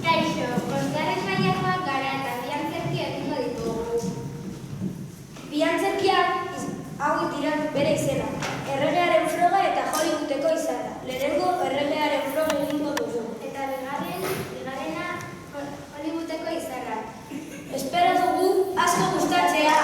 Kaixo, bosgarren mailakoak gara eta bi antzerki egingo ditugu. Bi antzerkiak hauek dira bere izena. Erregearen froga eta Hollywoodeko izarra. Lehenengo erregearen froga egingo dugu. Eta bigarrena Hollywoodeko izarra. Espero dugu asko gustatzea.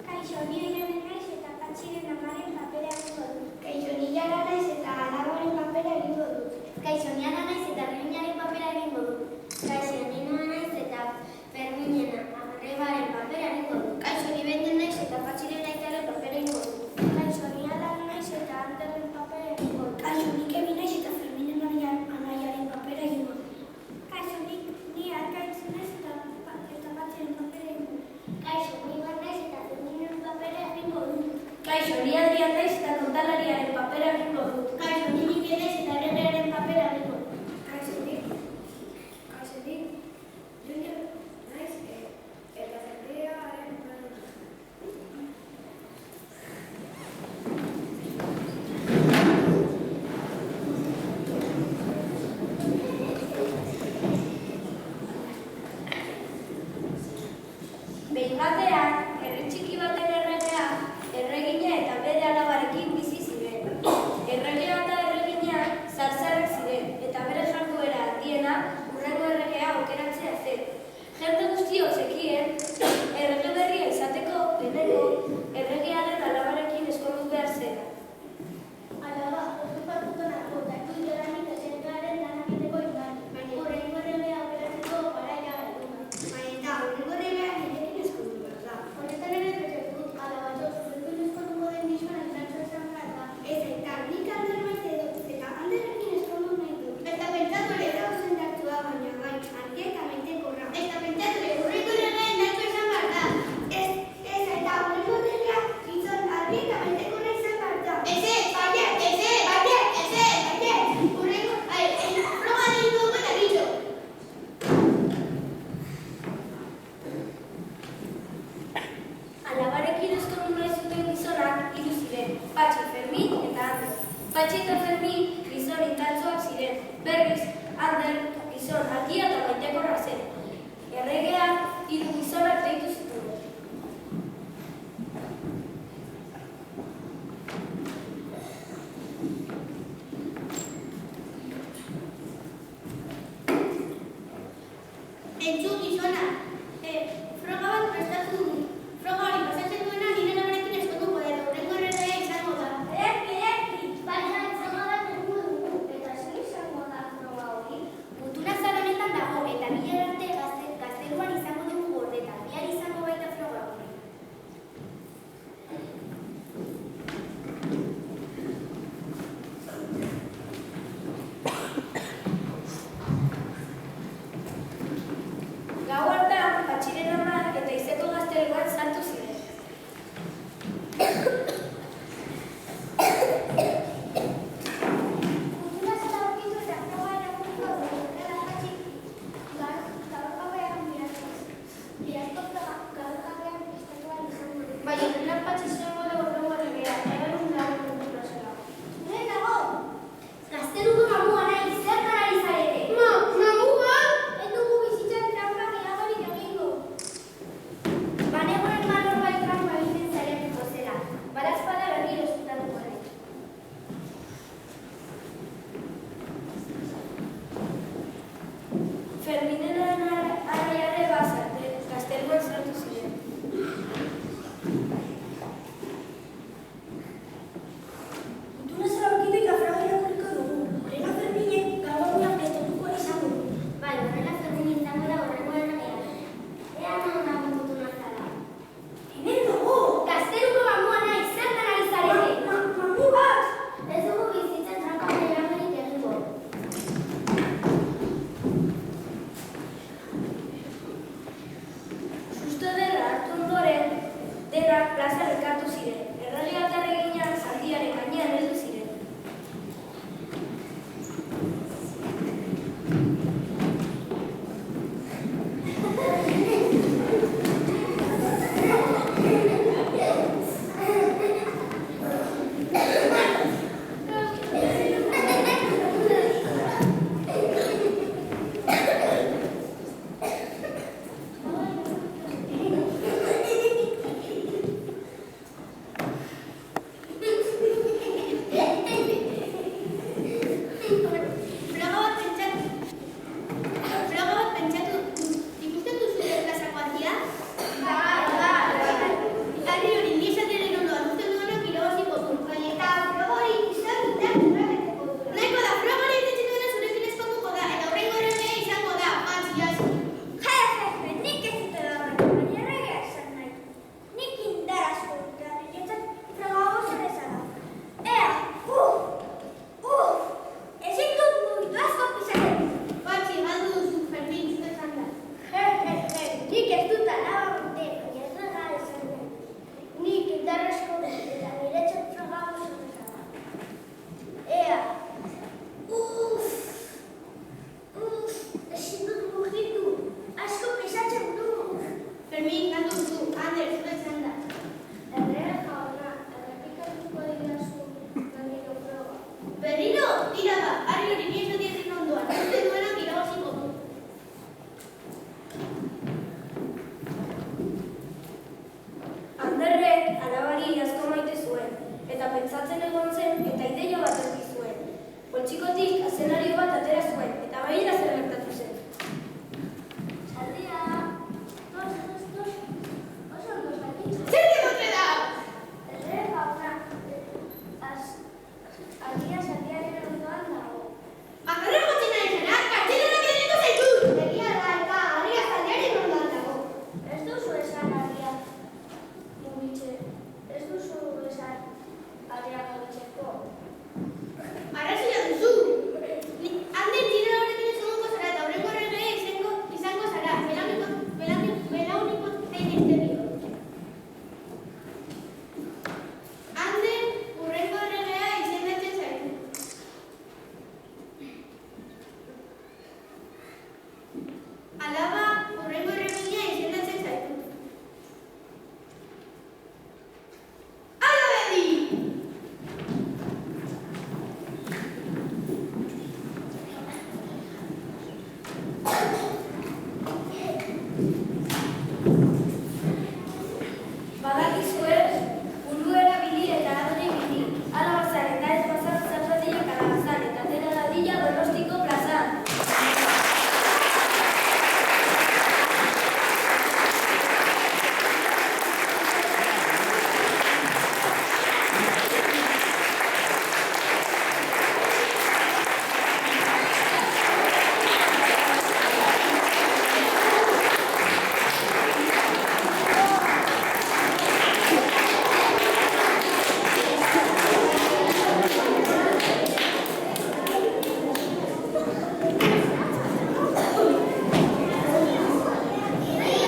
Kaixo, ni Irene naiz eta Patxiren amaren papera egingo dut. Kaixo, ni Jara naiz eta alabaren papera egingo dut. Kaixo, ni Ana naiz eta Reginaren papera egingo dut. Kaixo, ni Noa naiz eta Ferminen arrebaren papera egingo dut. Kaixo, ni Benden naiz eta Patxiren aitaren papera egingo dut. Kaixo, ni Alan naiz eta Anderren papera egingo dut. Kaixo, ni Kevin naiz eta Ferminen anaiaren papera egingo dut. Kaixo, ni Arkaitz naiz eta Patxiren papera egingo dut. Kaixo, ni Bar naiz eta Ferminen papera egingo dut. Kaixo, ni Adrian naiz eta kontalariaren papera egingo dut. Kaixo, ni Mikel naiz eta erregearen papera egingo dut. Kaixo, ni Junior naiz eta Zendriaren papera egingo dut. Behin batean, herri txiki baten erregea, erregina eta bere alabarekin bizi ziren. Erregea eta erregina zarzarrak ziren, eta bere jarduera handiena hurrengo erregea aukeratzea zen. Jende guztio zekien, errege berria izateko lehenengo erregearen alabarekin ezkondu behar zela. Alaba, okupatuko nago, eta du jolanik eserkaren lan egiteko inbari. Horrengo erregea aukeratzeko garaia egun. Baina, horrengo erregea nirekin ezkondu behar da. Honetan ere bete dut, alaba jo, zurekin ezkonduko den dizuen entzatzo esan behar da. Ez eta nik Ander maite dut eta Anderrekin ezkondu nahi dut. Eta pentsatu ere da ozen dartua, baina bai, argi eta maitekorra. Eta pentsatu ere horrengo erregea indartu esan behar da. Ez eta horrengo erregea gizon argi eta maitekorra izan behar da. Horrengo, froga egin dugu eta gitxo. Alabarekin ezkondu nahi zuten gizonak hiru ziren, Patxi, Fermin eta Ander. Patxi eta Fermin gizon indartsuak ziren, berriz Ander gizon argia eta maitekorra zen. Erregeak hiru gizonak deitu